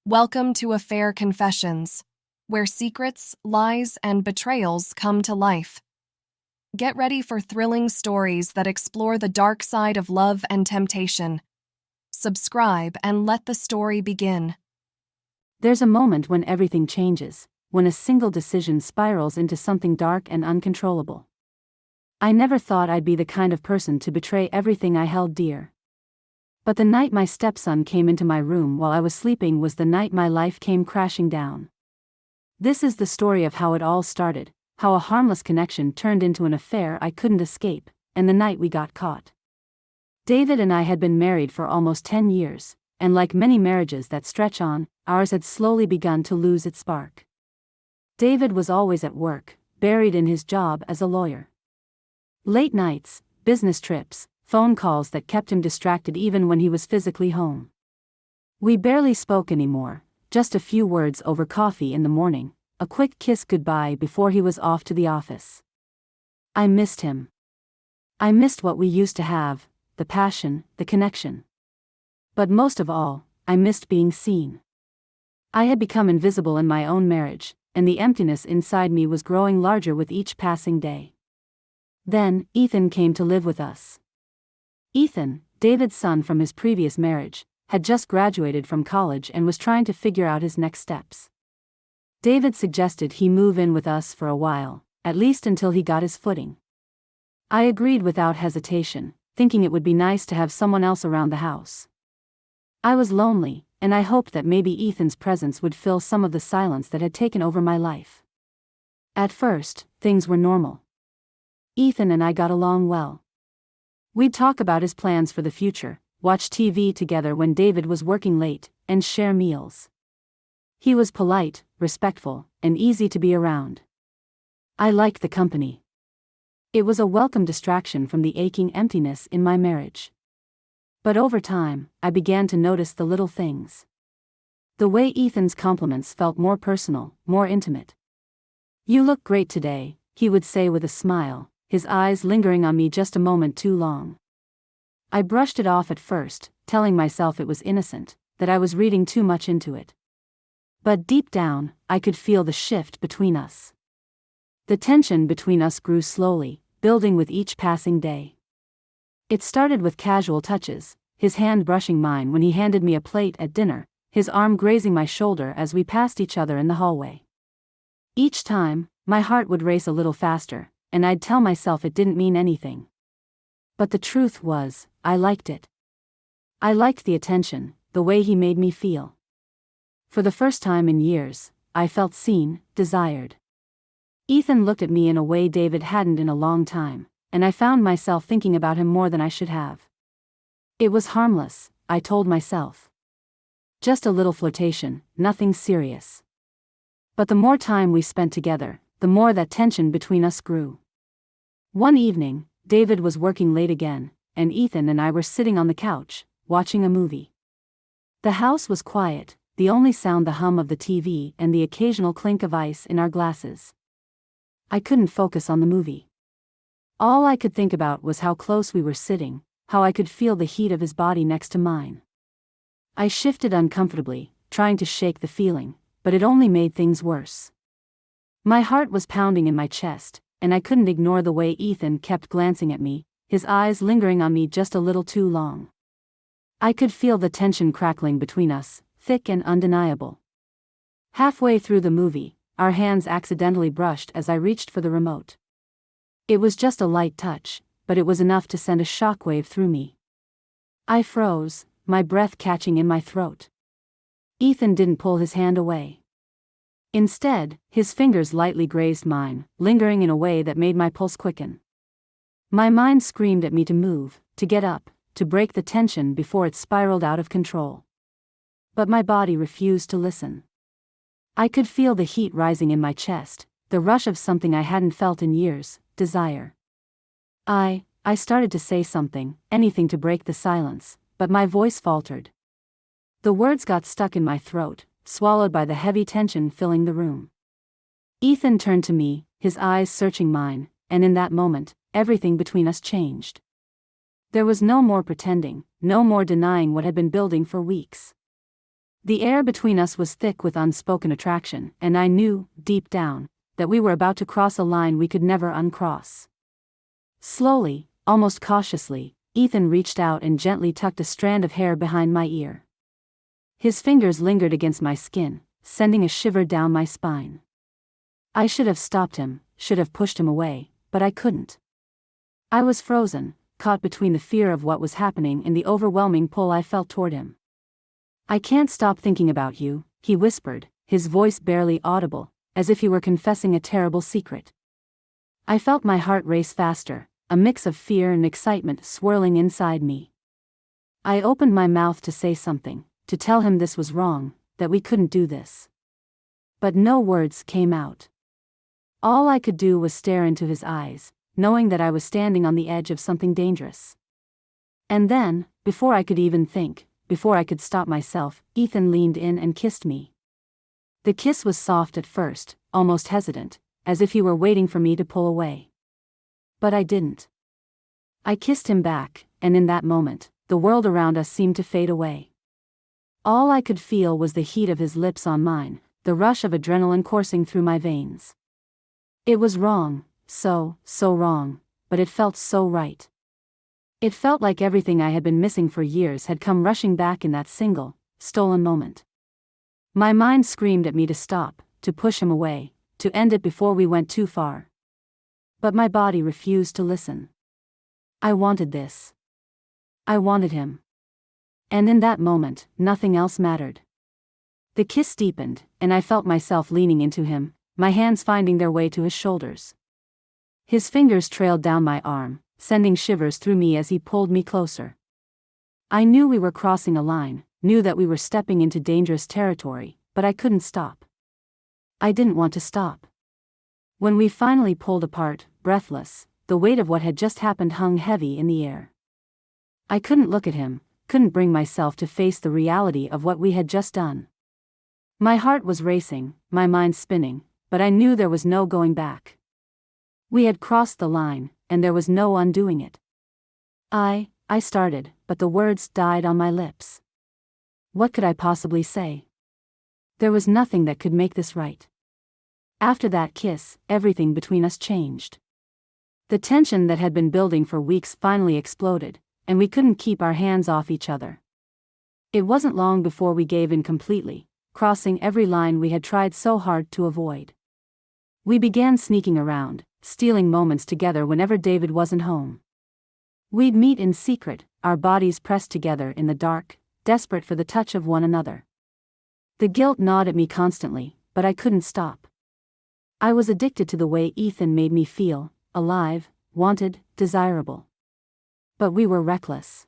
Welcome to Affair Confessions, where secrets, lies, and betrayals come to life. Get ready for thrilling stories that explore the dark side of love and temptation. Subscribe and let the story begin. There's a moment when everything changes, when a single decision spirals into something dark and uncontrollable. I never thought I'd be the kind of person to betray everything I held dear. But the night my stepson came into my room while I was sleeping was the night my life came crashing down. This is the story of how it all started, how a harmless connection turned into an affair I couldn't escape, and the night we got caught. David and I had been married for almost 10 years, and like many marriages that stretch on, ours had slowly begun to lose its spark. David was always at work, buried in his job as a lawyer. Late nights, business trips, phone calls that kept him distracted even when he was physically home. We barely spoke anymore, just a few words over coffee in the morning, a quick kiss goodbye before he was off to the office. I missed him. I missed what we used to have, the passion, the connection. But most of all, I missed being seen. I had become invisible in my own marriage, and the emptiness inside me was growing larger with each passing day. Then, Ethan came to live with us. Ethan, David's son from his previous marriage, had just graduated from college and was trying to figure out his next steps. David suggested he move in with us for a while, at least until he got his footing. I agreed without hesitation, thinking it would be nice to have someone else around the house. I was lonely, and I hoped that maybe Ethan's presence would fill some of the silence that had taken over my life. At first, things were normal. Ethan and I got along well. We'd talk about his plans for the future, watch TV together when David was working late, and share meals. He was polite, respectful, and easy to be around. I liked the company. It was a welcome distraction from the aching emptiness in my marriage. But over time, I began to notice the little things. The way Ethan's compliments felt more personal, more intimate. "You look great today," he would say with a smile, his eyes lingering on me just a moment too long. I brushed it off at first, telling myself it was innocent, that I was reading too much into it. But deep down, I could feel the shift between us. The tension between us grew slowly, building with each passing day. It started with casual touches, his hand brushing mine when he handed me a plate at dinner, his arm grazing my shoulder as we passed each other in the hallway. Each time, my heart would race a little faster, and I'd tell myself it didn't mean anything. But the truth was, I liked it. I liked the attention, the way he made me feel. For the first time in years, I felt seen, desired. Ethan looked at me in a way David hadn't in a long time, and I found myself thinking about him more than I should have. It was harmless, I told myself. Just a little flirtation, nothing serious. But the more time we spent together, the more that tension between us grew. One evening, David was working late again, and Ethan and I were sitting on the couch, watching a movie. The house was quiet, the only sound the hum of the TV and the occasional clink of ice in our glasses. I couldn't focus on the movie. All I could think about was how close we were sitting, how I could feel the heat of his body next to mine. I shifted uncomfortably, trying to shake the feeling, but it only made things worse. My heart was pounding in my chest, and I couldn't ignore the way Ethan kept glancing at me, his eyes lingering on me just a little too long. I could feel the tension crackling between us, thick and undeniable. Halfway through the movie, our hands accidentally brushed as I reached for the remote. It was just a light touch, but it was enough to send a shockwave through me. I froze, my breath catching in my throat. Ethan didn't pull his hand away. Instead, his fingers lightly grazed mine, lingering in a way that made my pulse quicken. My mind screamed at me to move, to get up, to break the tension before it spiraled out of control. But my body refused to listen. I could feel the heat rising in my chest, the rush of something I hadn't felt in years, desire. I started to say something, anything to break the silence, but my voice faltered. The words got stuck in my throat, swallowed by the heavy tension filling the room. Ethan turned to me, his eyes searching mine, and in that moment, everything between us changed. There was no more pretending, no more denying what had been building for weeks. The air between us was thick with unspoken attraction, and I knew, deep down, that we were about to cross a line we could never uncross. Slowly, almost cautiously, Ethan reached out and gently tucked a strand of hair behind my ear. His fingers lingered against my skin, sending a shiver down my spine. I should have stopped him, should have pushed him away, but I couldn't. I was frozen, caught between the fear of what was happening and the overwhelming pull I felt toward him. "I can't stop thinking about you," he whispered, his voice barely audible, as if he were confessing a terrible secret. I felt my heart race faster, a mix of fear and excitement swirling inside me. I opened my mouth to say something, to tell him this was wrong, that we couldn't do this. But no words came out. All I could do was stare into his eyes, knowing that I was standing on the edge of something dangerous. And then, before I could even think, before I could stop myself, Ethan leaned in and kissed me. The kiss was soft at first, almost hesitant, as if he were waiting for me to pull away. But I didn't. I kissed him back, and in that moment, the world around us seemed to fade away. All I could feel was the heat of his lips on mine, the rush of adrenaline coursing through my veins. It was wrong, so wrong, but it felt so right. It felt like everything I had been missing for years had come rushing back in that single, stolen moment. My mind screamed at me to stop, to push him away, to end it before we went too far. But my body refused to listen. I wanted this. I wanted him. And in that moment, nothing else mattered. The kiss deepened, and I felt myself leaning into him, my hands finding their way to his shoulders. His fingers trailed down my arm, sending shivers through me as he pulled me closer. I knew we were crossing a line, knew that we were stepping into dangerous territory, but I couldn't stop. I didn't want to stop. When we finally pulled apart, breathless, the weight of what had just happened hung heavy in the air. I couldn't look at him, couldn't bring myself to face the reality of what we had just done. My heart was racing, my mind spinning, but I knew there was no going back. We had crossed the line, and there was no undoing it. I started, but the words died on my lips. What could I possibly say? There was nothing that could make this right. After that kiss, everything between us changed. The tension that had been building for weeks finally exploded, and we couldn't keep our hands off each other. It wasn't long before we gave in completely, crossing every line we had tried so hard to avoid. We began sneaking around, stealing moments together whenever David wasn't home. We'd meet in secret, our bodies pressed together in the dark, desperate for the touch of one another. The guilt gnawed at me constantly, but I couldn't stop. I was addicted to the way Ethan made me feel, alive, wanted, desirable. But we were reckless.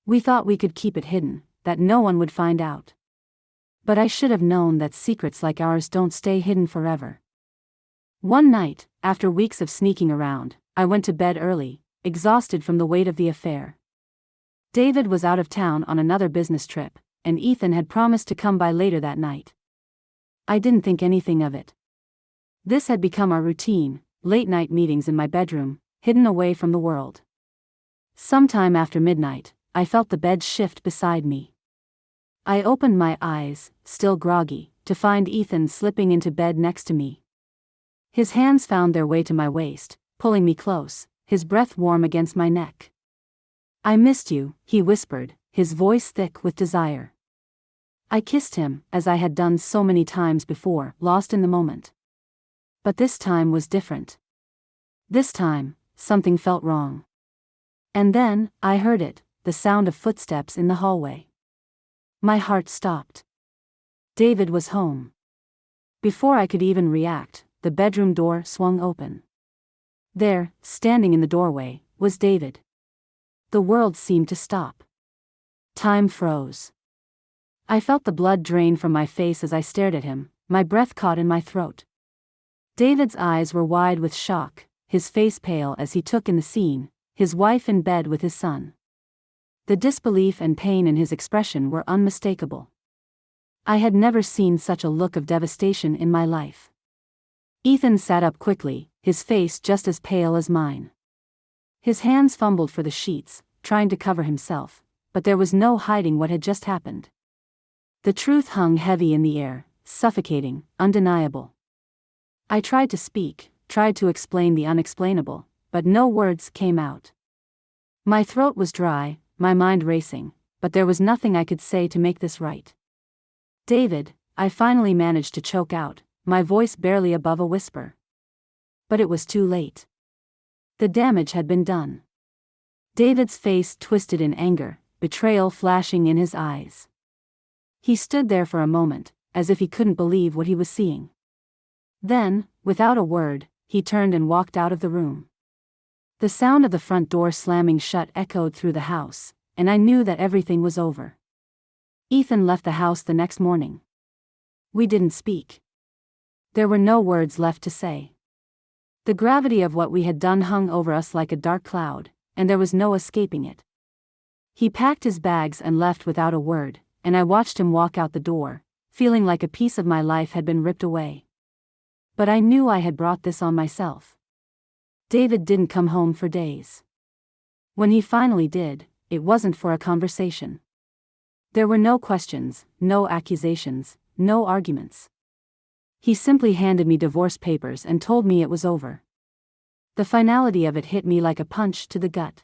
We thought we could keep it hidden, that no one would find out. But I should have known that secrets like ours don't stay hidden forever. One night, after weeks of sneaking around, I went to bed early, exhausted from the weight of the affair. David was out of town on another business trip, and Ethan had promised to come by later that night. I didn't think anything of it. This had become our routine, late-night meetings in my bedroom, hidden away from the world. Sometime after midnight, I felt the bed shift beside me. I opened my eyes, still groggy, to find Ethan slipping into bed next to me. His hands found their way to my waist, pulling me close, his breath warm against my neck. "I missed you," he whispered, his voice thick with desire. I kissed him, as I had done so many times before, lost in the moment. But this time was different. This time, something felt wrong. And then, I heard it, the sound of footsteps in the hallway. My heart stopped. David was home. Before I could even react, the bedroom door swung open. There, standing in the doorway, was David. The world seemed to stop. Time froze. I felt the blood drain from my face as I stared at him, my breath caught in my throat. David's eyes were wide with shock, his face pale as he took in the scene, his wife in bed with his son. The disbelief and pain in his expression were unmistakable. I had never seen such a look of devastation in my life. Ethan sat up quickly, his face just as pale as mine. His hands fumbled for the sheets, trying to cover himself, but there was no hiding what had just happened. The truth hung heavy in the air, suffocating, undeniable. I tried to speak, tried to explain the unexplainable, but no words came out. My throat was dry, my mind racing, but there was nothing I could say to make this right. David, I finally managed to choke out, my voice barely above a whisper. But it was too late. The damage had been done. David's face twisted in anger, betrayal flashing in his eyes. He stood there for a moment, as if he couldn't believe what he was seeing. Then, without a word, he turned and walked out of the room. The sound of the front door slamming shut echoed through the house, and I knew that everything was over. Ethan left the house the next morning. We didn't speak. There were no words left to say. The gravity of what we had done hung over us like a dark cloud, and there was no escaping it. He packed his bags and left without a word, and I watched him walk out the door, feeling like a piece of my life had been ripped away. But I knew I had brought this on myself. David didn't come home for days. When he finally did, it wasn't for a conversation. There were no questions, no accusations, no arguments. He simply handed me divorce papers and told me it was over. The finality of it hit me like a punch to the gut.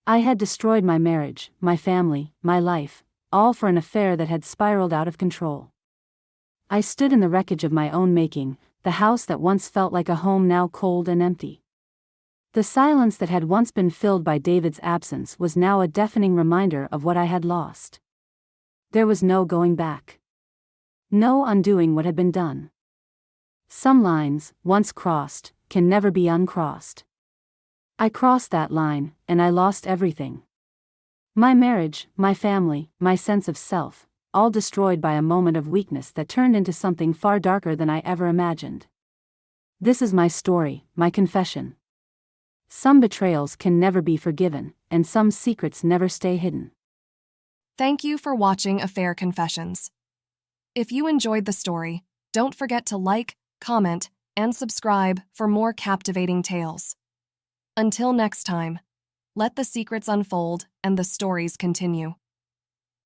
I had destroyed my marriage, my family, my life, all for an affair that had spiraled out of control. I stood in the wreckage of my own making, the house that once felt like a home now cold and empty. The silence that had once been filled by David's absence was now a deafening reminder of what I had lost. There was no going back. No undoing what had been done. Some lines, once crossed, can never be uncrossed. I crossed that line, and I lost everything. My marriage, my family, my sense of self, all destroyed by a moment of weakness that turned into something far darker than I ever imagined. This is my story, my confession. Some betrayals can never be forgiven, and some secrets never stay hidden. Thank you for watching Affair Confessions. If you enjoyed the story, don't forget to like, comment, and subscribe for more captivating tales. Until next time, let the secrets unfold and the stories continue.